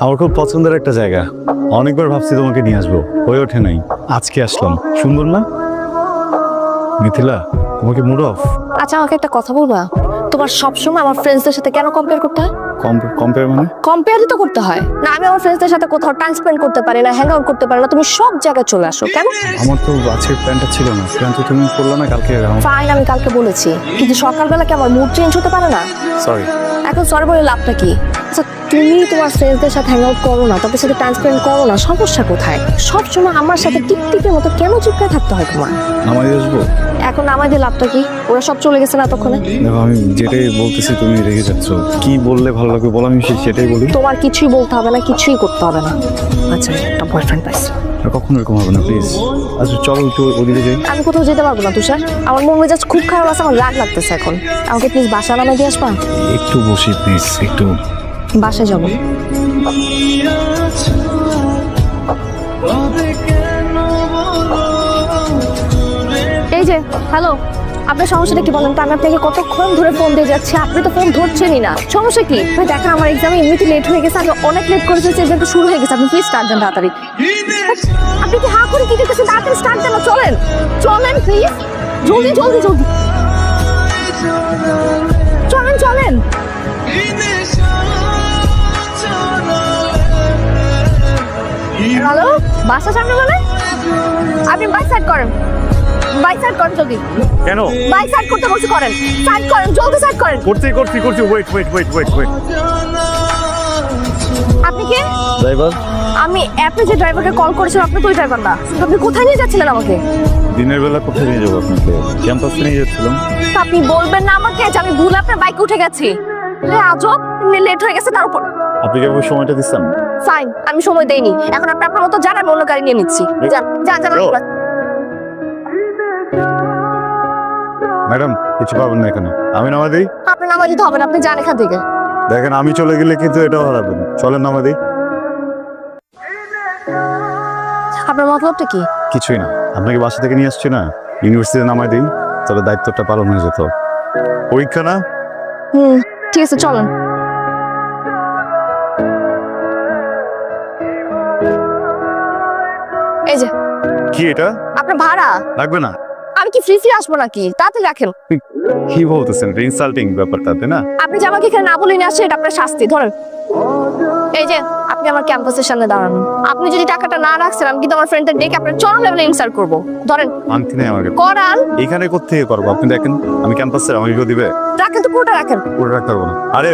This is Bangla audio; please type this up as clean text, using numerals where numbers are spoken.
আমার খুব পছন্দের একটা জায়গা, অনেকবার ভাবছি তোমাকে নিয়ে আসবো, হয়ে ওঠে নাই। আজকে আসলাম। সুন্দর না মিথিলা? তোমাকে মুড অফ? আচ্ছা আমাকে একটা কথা বলবা, তোমার সবসময় আমার ফ্রেন্ডসদের সাথে কেন কম্পেয়ার করতে হয়? কম্পেয়ার মানে? কম্পেয়ারই তো করতে হয় না। আমি আমার ফ্রেন্ডসদের সাথে কোথাও টাইম স্পেন্ড করতে পারি না, হ্যাং আউট করতে পারি না, তুমি সব জায়গায় চলে আসো কেন? আমার তো আজকের প্ল্যানটা ছিল না, প্ল্যান তো তুমি করলে না কালকে। ফাইন, আমি কালকে বলেছি, কিন্তু সকালবেলা কি আমার মুড চেঞ্জ হতে পারে না? সরি। এখন সরি বলে লাভটা কি? আচ্ছা তুমি তোমার ফ্রেন্ডসদের সাথে হ্যাং আউট করো না, তাদের সাথে টাইম স্পেন্ড করো না, সমস্যা কোথায়? সবসময় আমার সাথে টিকটিকের মতো কেন চিপকে থাকতে হয় তোমার? নামাই আসবো? এখন আমাদের লাভটা কি? ওরা সব চলে গেছে না এতক্ষণে? দেখো আমি যেটাই বলতেছি তুমি রেগে যাচ্ছ। কি বললে ভালো লাগবে বলো, আমি সেটাই বলি। তোমার কিছুই বলতে হবে না, কিছুই করতে হবে না। আচ্ছা একটা বয়ফ্রেন্ড পাইছি। কখনো এরকম হবে না প্লিজ। আচ্ছা চলো একটু ওদিকে যাই। আমি কোথাও যেতে পারবো না তুষার, আমার মন মেজাজ খুব খারাপ আছে, আমার রাগ লাগতেছে এখন। আমাকে প্লিজ বাসা নামে দিয়ে আসবা? একটু বসি প্লিজ, একটু। বাসায় যাবো। এই যে হ্যালো, আপনার সমস্যাটা কি বলেন তো? আমি আপনাকে কতক্ষণ ধরে ফোন দিয়ে যাচ্ছি, আপনি তো ফোন ধরছেনই না। সমস্যা কি? ভাই দেখেন আমার এক্সামে এমনিতে লেট হয়ে গেছে, আমি অনেক লেট করে ফেলছি, এক্সাম শুরু হয়ে গেছে, আপনি প্লিজ স্টার্ট দেন তাড়াতাড়ি। আপনি কি করে কি দেখতেছেন? তাড়াতাড়ি স্টার্ট দেন, চলেন চলেন প্লিজ, জলদি জলদি জলদি চলেন চলেন। হ্যালো, বাসা সামনে মানে? আপনি বাইক সাইড করেন, বাইক সাইড করেন জলদি। কেন? বাইক সাইড করতে বলছি, করেন, সাইড করেন, জলদি সাইড করেন। করছি ওয়েট। আপনি কে? ড্রাইভার। আমি অ্যাপে যে ড্রাইভারকে কল করেছিলাম, আপনি তো ওই ড্রাইভার না। আপনি কোথায় নিয়ে যাচ্ছিলেন আমাকে? দিনের বেলা কোথায় নিয়ে যাবো আপনাকে? ক্যাম্পাসে নিয়ে যাচ্ছিলাম। তা আপনি বলবেন না আমাকে যে আমি ভুল আপনার বাইকে উঠে গেছি? আজব, লেট হয়ে গেছে তার উপর। আপনি কি আমাকে সময়টা দিচ্ছেন? ফাইন, আমি সময় দেইনি, এখন আপনি আপনার মতো যান, আমি অন্য গাড়ি নিয়ে নিচ্ছি। যান যান যান। ম্যাডাম কিছু পাবেন না এখানে, আমি নামা দিই। আপনি নামাজ দিতে হবে না, আপনি যান এখান থেকে। দেখেন আমি চলে গেলে কিন্তু এটাও হারাবেন, চলেন নামা দিই। আপনার মতলবটা কি? কিছুই না, আপনাকে বাসা থেকে নিয়ে আসছি না, ইউনিভার্সিটিতে নামাই দিই, তবে দায়িত্বটা পালন হয়ে যেত। পরীক্ষা না? ঠিক আছে চলেন। এই যে কি এটা? আপনার ভাড়া। লাগবে না। আমি কি ফ্রি আসবো নাকি? তাড়াতাড়ি রাখেন। কি বলতেছেন? ইনসাল্টিং ব্যাপারটা, তাই না? আপনি যে আমাকে এখানে না বলে নিয়ে আসছেন, এটা আপনার শাস্তি। ধরেন, এই যে আপনি আমার ক্যাম্পাসের সামনে দাঁড়ানো, আপনি যদি টাকাটা না রাখছেন, আমি কিন্তু আমার ফ্রেন্ডদের ডেকে আপনার চরম লেভেলে ইনসাল্ট করবো। ধরেন। আনতি নেই আমাকে। করান। এখানে কোথেকে করবো? আপনি দেখেন আমি ক্যাম্পাসে, আমাকে কেউ দিবে? রাখেন তো, পুরোটা রাখেন। পুরো রাখতে পারবো না। আরে